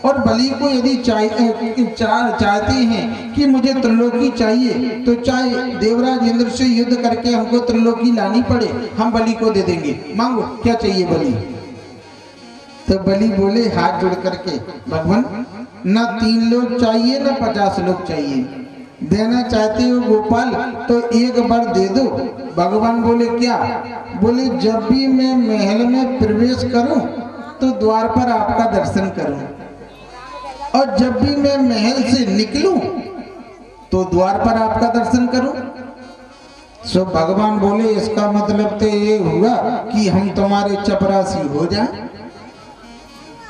और बलि को यदि चाहते हैं कि मुझे त्रिलोकी चाहिए, तो चाहे देवराज इंद्र से युद्ध करके हमको त्रिलोकी लानी पड़े, हम बलि को दे देंगे, मांगो क्या चाहिए बलि। तो बलि बोले हाथ जोड़ करके, भगवान न 3 लोग चाहिए न 50 लोग चाहिए, देना चाहते हो गोपाल तो एक बार दे दो। भगवान बोले क्या? बोले जब भी मैं महल में प्रवेश करूं तो द्वार पर आपका दर्शन करूं, और जब भी मैं महल से निकलूं तो द्वार पर आपका दर्शन करूं। सो भगवान बोले इसका मतलब तो ये हुआ कि हम तुम्हारे चपरासी हो जाएं।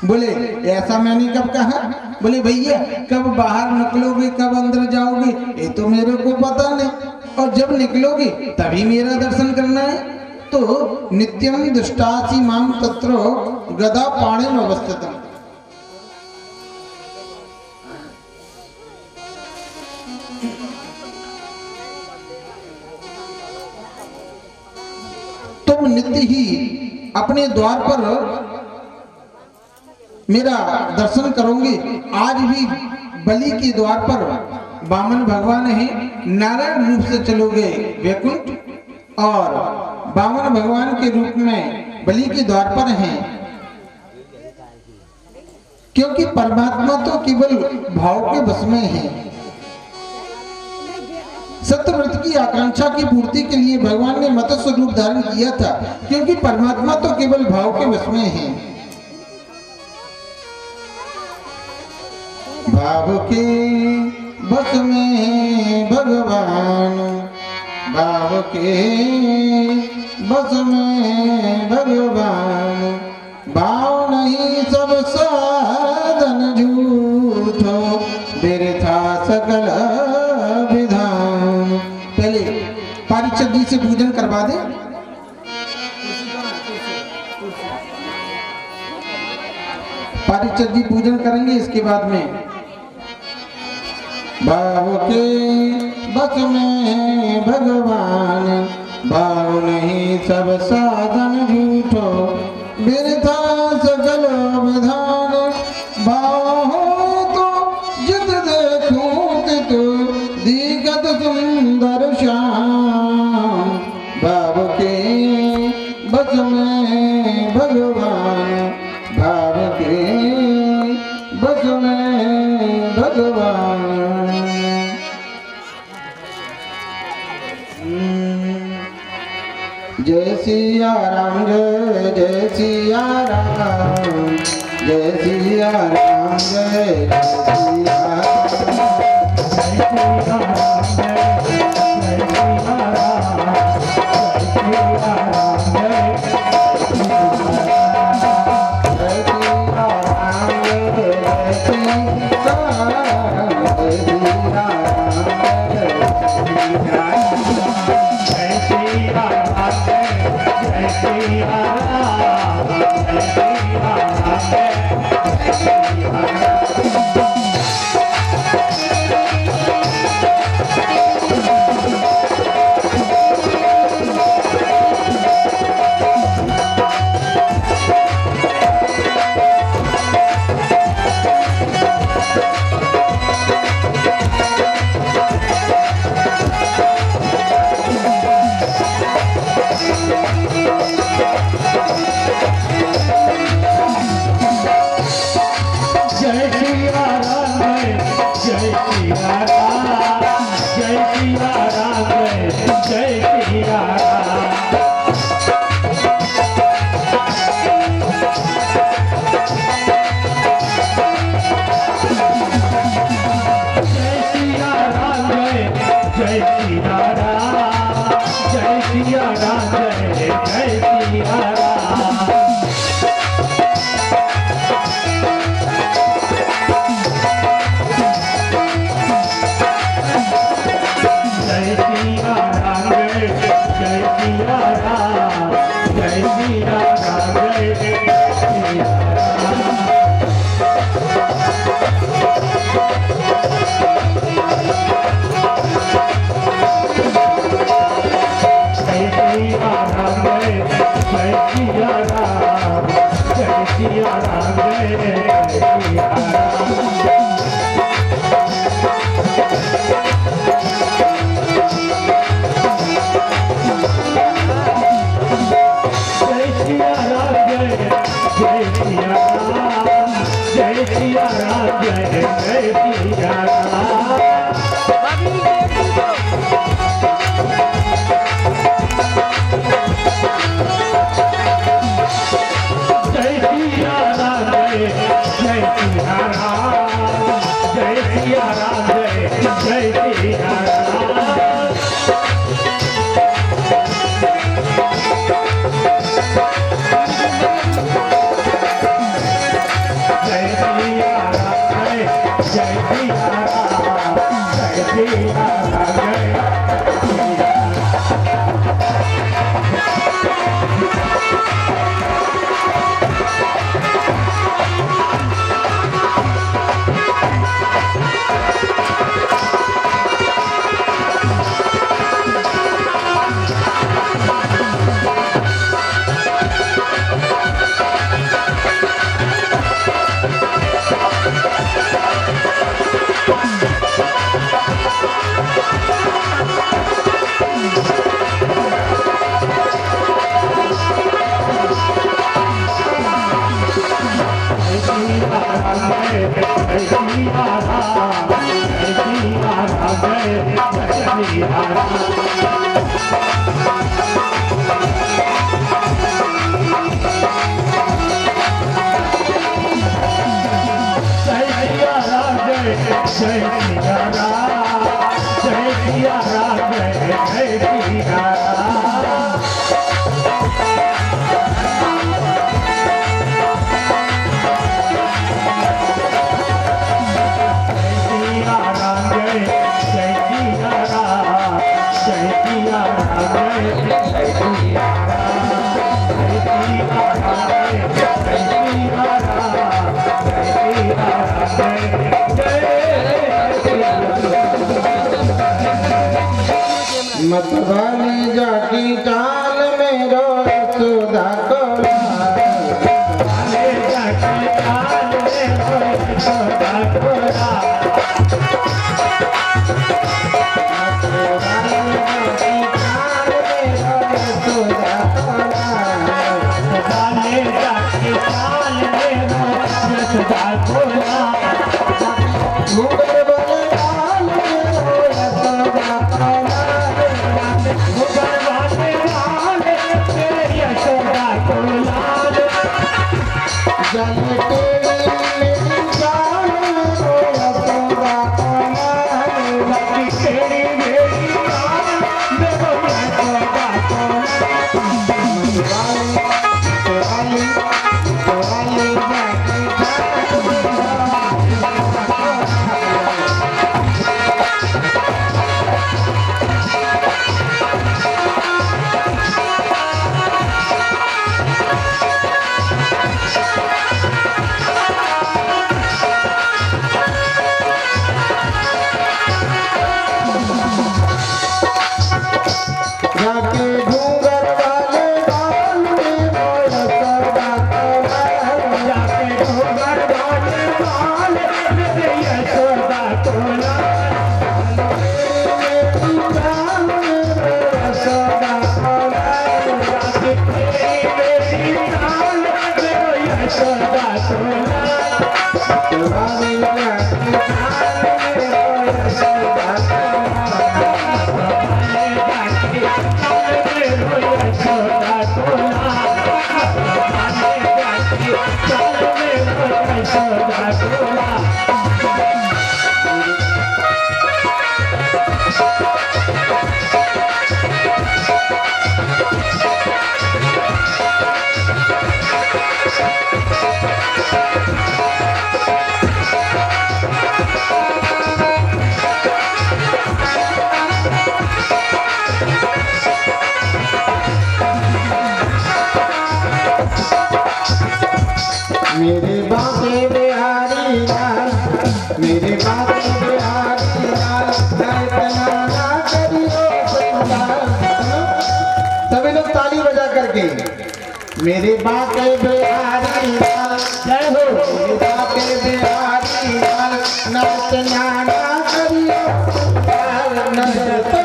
बोले ऐसा मैंने कब कहा? बोले भैया कब बाहर निकलोगे कब अंदर जाओगे ये तो मेरे को पता नहीं, और जब निकलोगे तभी मेरा दर्शन करना है। तो नित्यम दुष्टासी माम तत्र गदा पाणिम अवस्थितम्। तुम नित्य ही अपने द्वार पर मेरा दर्शन करोगे। आज भी बलि के द्वार पर वामन भगवान है, नारायण रूप से चलोगे वैकुंठ, और वामन भगवान के रूप में बलि के द्वार पर हैं, क्योंकि परमात्मा तो केवल भाव के वश में है। सत्यव्रत की आकांक्षा की पूर्ति के लिए भगवान ने मत्स्य रूप धारण किया था, क्योंकि परमात्मा तो केवल भाव के वश में है। भाव के वश में भगवान, भाव के बस में भगवान, भाव नहीं सब साधन झूठो, बिरथा सकल विधान। पहले पारीक्षक जी से पूजन करवा दे। पारीक्षक जी पूजन करेंगे, इसके बाद में भाव के बस में भगवान, भाव नहीं सब साधन झूठो, बिरथा सकल विधान। भाव हो तो जित देखूं तित दिखत सुंदर श्याम, भाव के बस में भगवान, भाव के बस में भगवान। जय सिया राम, जय सिया राम, जय सिया राम, जय सिया राम। मतवाली जाकी चाल में रो यशोदा को मेरे बाबे बिहारी लाल, मेरे बाबे बिहारी लाल, इतना ना करियो संसार। सभी लोग ताली बजा करके मेरे बाबे बिहारी लाल जय हो, मेरे बाबे बिहारी लाल, इतना ना करियो संसार। नचते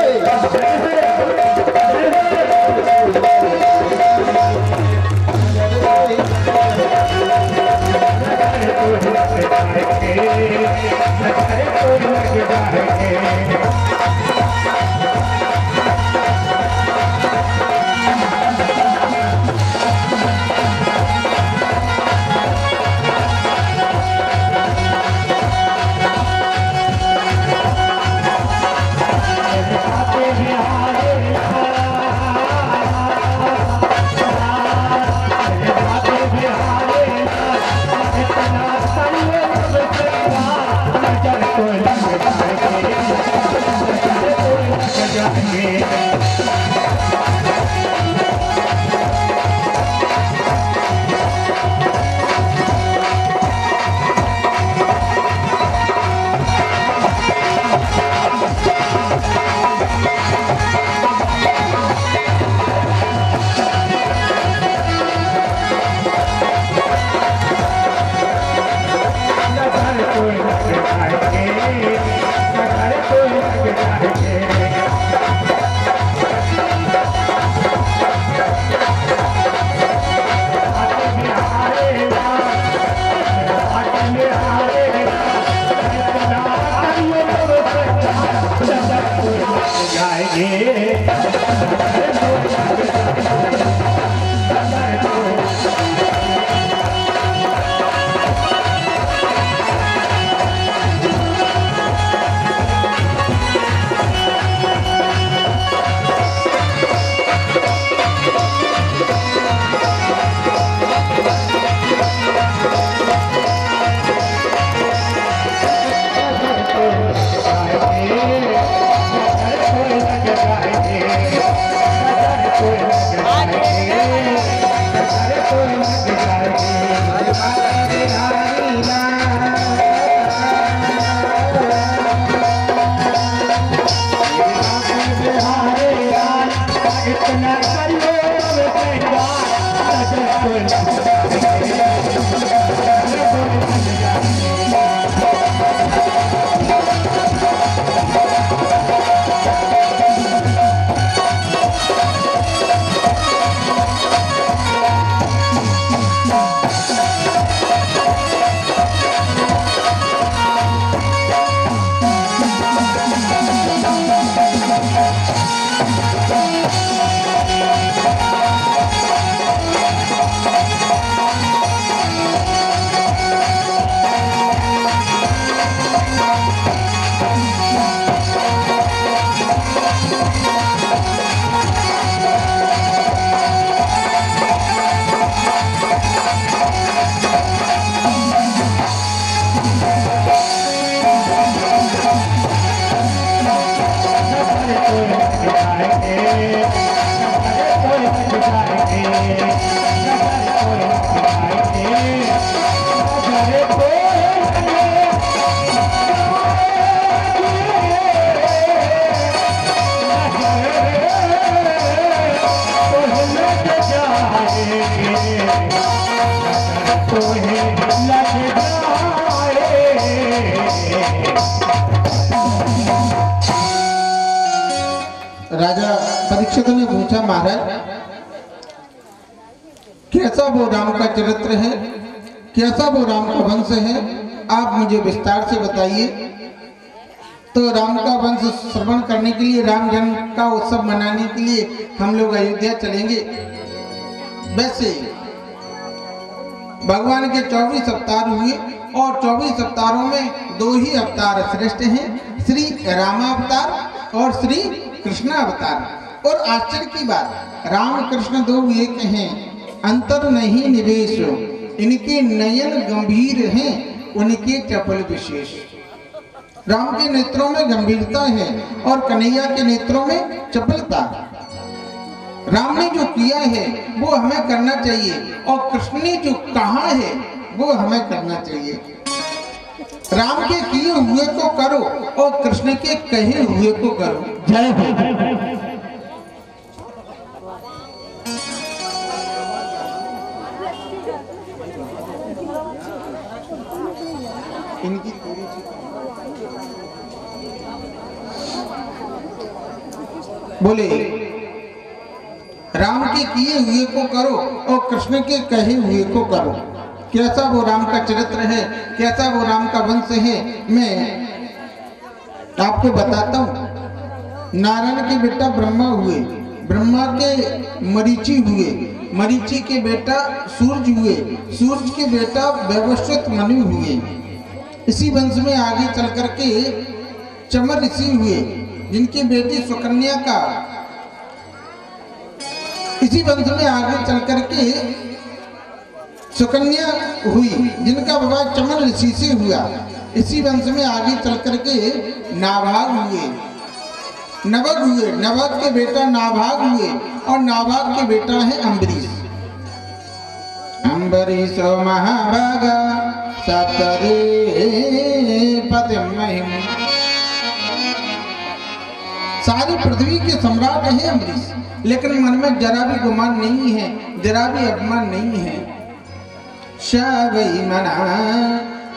राजा परीक्षित ने पूछा, महाराज कैसा वो राम का चरित्र है, कैसा वो राम का वंश है, आप मुझे विस्तार से बताइए। तो राम का वंश श्रवण करने के लिए, राम जन्म का उत्सव मनाने के लिए हम लोग अयोध्या चलेंगे। वैसे भगवान के 24 अवतार हुए और 24 अवतारों में 2 ही अवतार श्रेष्ठ हैं, श्री रामावतार और श्री कृष्ण अवतार। और आश्चर्य की बात, राम कृष्ण 2 एक हैं, अंतर नहीं निवेश, इनके नयन गंभीर हैं, उनके चपल विशेष। राम के नेत्रों में गंभीरता है और कन्हैया के नेत्रों में चपलता। राम ने जो किया है वो हमें करना चाहिए और कृष्ण ने जो कहा है वो हमें करना चाहिए। राम के किए हुए को करो और कृष्ण के कहे हुए को करो। जय हो। इनकी थोड़ी सी बोले, राम के किए हुए को करो और कृष्ण के कहे हुए को करो। कैसा वो राम का चरित्र है, कैसा वो राम का वंश है, मैं आपको बताता हूँ। नारायण के बेटा ब्रह्मा हुए, ब्रह्मा के मरीचि हुए, मरीचि के बेटा सूर्य हुए, सूर्य के बेटा वैवस्वत मनु हुए। इसी वंश में आगे चल करके चमर ऋषि हुए, जिनकी बेटी सुकन्या का, इसी वंश में आगे चल करके सुकन्या हुई, जिनका विवाह चमन ऋषि से हुआ। इसी वंश में आगे चल करके नाभाग हुए, नवग हुए, नवग के बेटा नाभाग हुए और नाभाग के बेटा है अम्बरीश। अम्बरीशो महाभागा सतरे पतिम महिम। सारी पृथ्वी के सम्राट है अम्बरीश, लेकिन मन में जरा भी गुमान नहीं है, जरा भी अपमान नहीं है। शवई मना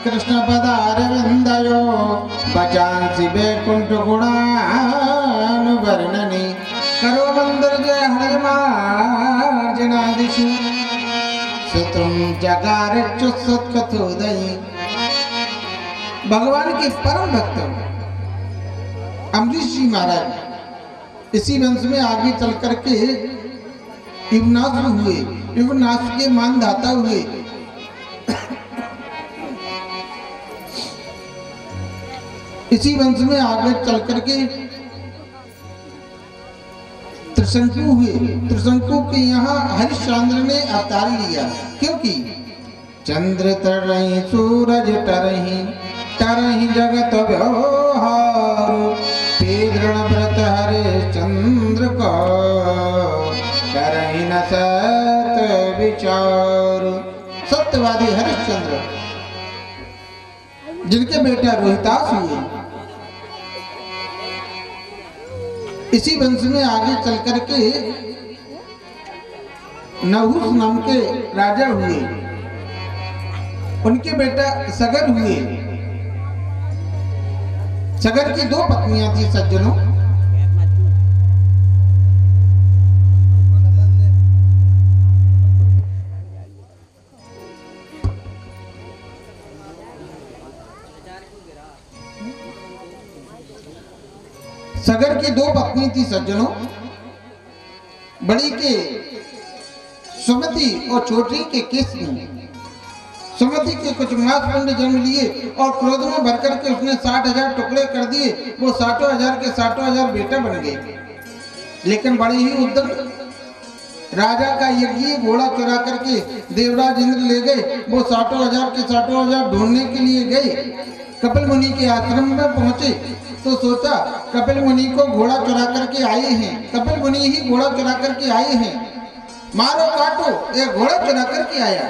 कृष्ण पदारविंदयो बचांसी वैकुंठ गुणानुवर्णने करो मंदिर जय हरिमार्जनादिषु सुतुम जगारच्युत्कथोदयी। भगवान के परम भक्त अम्बरीश जी महाराज इसी वंश में आगे चल करके युवनाश हुए, युवनाश के मानधाता हुए। इसी वंश में आगे चल करके त्रिशंकु हुए, त्रिशंकु के यहाँ हरिश्चंद्र ने अवतार लिया, क्योंकि चंद्र तरही सूरज तरही तरही जगत व्यवहार पेदृण व्रत हरिश्चंद्र को करही न सत विचार। सत्यवादी हरिश्चंद्र जिनके बेटा रोहितास हुए, इसी वंश में आगे चल करके नहुस नाम के राजा हुए, उनके बेटा सगर हुए। सगर की 2 पत्नियां थी सज्जनों। सगर की 2 पत्नी थी सज्जनों, बड़ी के सुमति और छोटी के किस्म। सुमति के कुछ मांस पिंड जन्म लिए और क्रोध में भर करके उसने 60,000 टुकड़े कर दिए। वो 60,000 के 60,000 बेटा बन गए। लेकिन बड़े ही उद्दम राजा का यज्ञ घोड़ा चुरा करके देवराज इंद्र ले गए। वो 60,000 के 60,000 ढूंढने के लिए गए। कपिल मुनि के आश्रम में पहुंचे तो सोचा कपिल मुनि को घोड़ा चुरा करके आए हैं, कपिल मुनि ही घोड़ा चुरा करके आए हैं, मारो काटो, ये घोड़ा चुरा करके आया।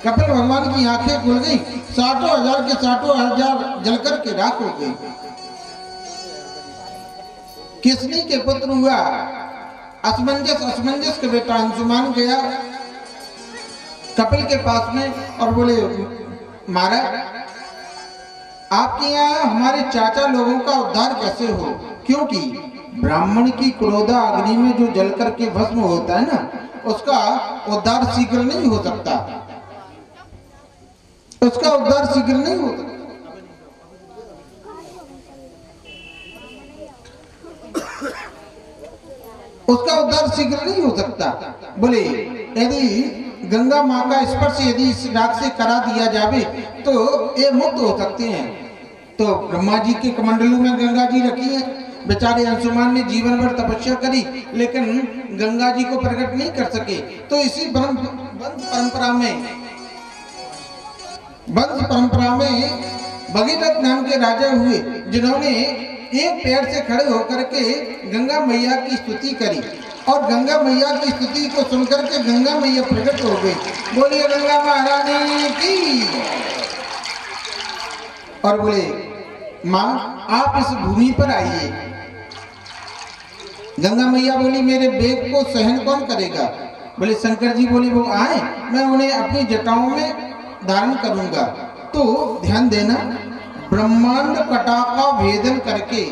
कपिल भगवान की आंखें खुल गई। 60,000 के 60,000 जल करके राख हो गई। किसनी के पुत्र हुआ असमंजस के बेटा अंशुमान गया कपिल के पास में और बोले महाराज आपके यहाँ हमारे चाचा लोगों का उद्धार कैसे हो? क्योंकि ब्राह्मण की क्रोधा अग्नि में जो जल करके भस्म होता है ना, उसका उद्धार शीघ्र नहीं हो सकता, उसका उद्धार शीघ्र नहीं हो सकता। उसका उद्धार शीघ्र नहीं हो सकता। बोले यदि गंगा माँ का स्पर्श यदि इस राग से करा दिया जावे तो ये मुक्त हो सकते हैं। तो ब्रह्मा जी के कमंडलू में गंगा जी रखी है। बेचारे अंशुमान ने जीवन भर तपस्या करी लेकिन गंगा जी को प्रकट नहीं कर सके। तो इसी वंश परंपरा में भगीरथ नाम के राजा हुए जिन्होंने एक पैर से खड़े होकर के गंगा मैया की स्तुति करी और गंगा मैया की स्तुति को सुनकर के गंगा मैया प्रकट हो गई। बोलिए गंगा महारानी की। और बोले माँ आप इस भूमि पर आइए। गंगा मैया बोली मेरे बेग को सहन कौन करेगा? बोले शंकर जी बोले वो आए, मैं उन्हें अपनी जटाओं में धारण करूंगा। तो ध्यान देना, ब्रह्मांड कटा का भेदन करके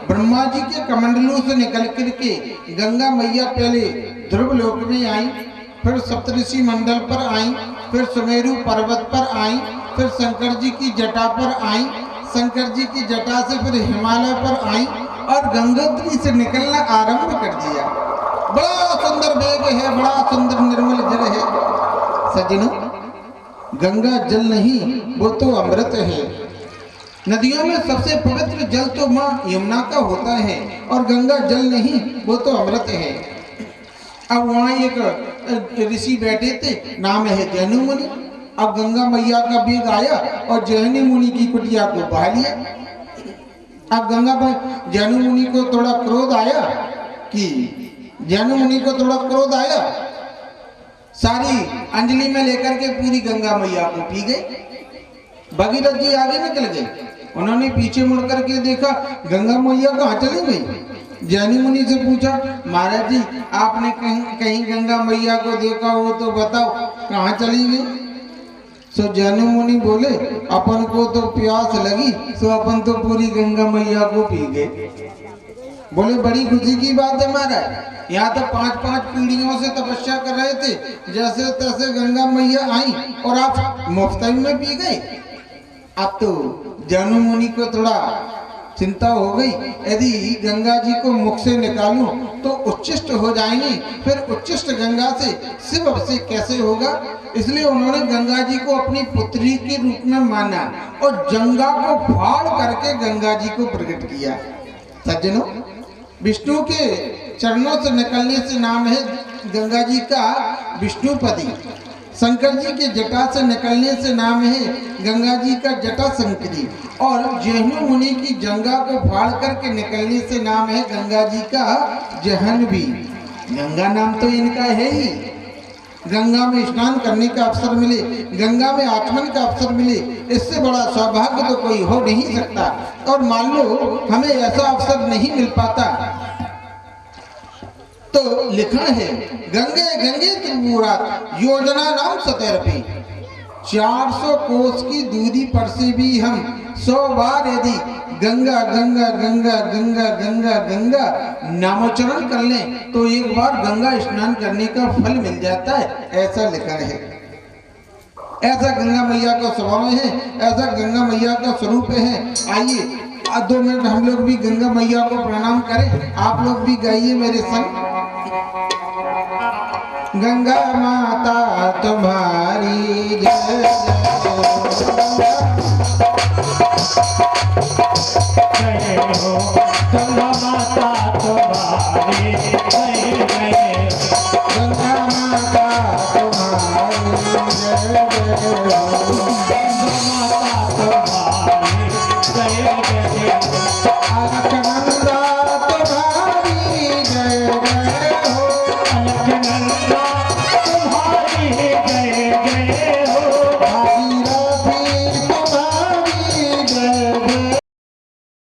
ब्रह्मा जी के कमंडलों से निकल करके गंगा मैया पहले ध्रुव लोक में आई, फिर सप्तऋषि मंडल पर आई, फिर सुमेरु पर्वत पर आई, फिर शंकर जी की जटा पर आई, शंकर जी की जटा से फिर हिमालय पर आई और गंगोत्री से निकलना आरंभ कर दिया। बड़ा सुंदर वेग है, बड़ा सुंदर निर्मल जल है। सज्जनों, गंगा जल नहीं वो तो अमृत है। नदियों में सबसे पवित्र जल तो माँ यमुना का होता है और गंगा जल नहीं वो तो अमृत है। अब वहाँ एक ऋषि बैठे थे, नाम है जैनु मुनि। अब गंगा मैया का बेग आया और जैनु मुनि की कुटिया को बहा लिया। अब जैनु मुनि को थोड़ा क्रोध आया सारी अंजलि में लेकर के पूरी गंगा मैया को पी गए। भगीरथ जी आगे निकल गए। उन्होंने पीछे मुड़ करके देखा गंगा मैया कहाँ चली गई। जैनु मुनि से पूछा महाराज जी आपने कहीं गंगा मैया को देखा हो तो बताओ कहाँ चली गई। सो जैनु मुनि बोले अपन को तो प्यास लगी सो अपन तो पूरी गंगा मैया को पी गए। बोले बड़ी खुशी की बात है महाराज, यहाँ तो 5-5 पीढ़ियों से तपस्या कर रहे थे, जैसे तैसे गंगा मैया आई और आप मुफ्त में पी गए। अब तो जैनु मुनि को थोड़ा चिंता हो गई, यदि गंगा जी को मुख से निकालूं तो उच्छिष्ट हो जाएंगे, फिर उच्छिष्ट गंगा से शिव अभिषेक कैसे होगा। इसलिए उन्होंने गंगा जी को अपनी पुत्री के रूप में माना और गंगा को फाड़ करके गंगा जी को प्रकट किया। सज्जनों, विष्णु के चरणों से निकलने से नाम है गंगा जी का विष्णुपदी। शंकर जी के जटा से निकलने से नाम है गंगा जी का जटा शंकरी और जैनु मुनि की जंगा को फाड़ करके निकलने से नाम है गंगा जी का जहन्वी। गंगा नाम तो इनका है ही। गंगा में स्नान करने का अवसर मिले, गंगा में आचमन का अवसर मिले, इससे बड़ा सौभाग्य तो कोई हो नहीं सकता। और मान लो हमें ऐसा अवसर नहीं मिल पाता तो लिखा है गंगे गंगे त्रिपुरात योजना नाम सतैरपी। 400 कोस की दूरी पर से भी हम 100 बार यदि गंगा गंगा गंगा गंगा गंगा गंगा नामोच्चारण कर लें तो एक बार गंगा स्नान करने का फल मिल जाता है, ऐसा लिखा है। ऐसा गंगा मैया का स्वभाव है, ऐसा गंगा मैया का स्वरूप है। आइए 2 मिनट हम लोग भी गंगा मैया को प्रणाम करें। आप लोग भी गाइए मेरे संग। गंगा माता तुम्हारी जय। जय हो गंगा माता तुम्हारी, जय जय गंगा माता तुम्हारी जय जय हो। गंगा माता तुम्हारी, जय जय अलख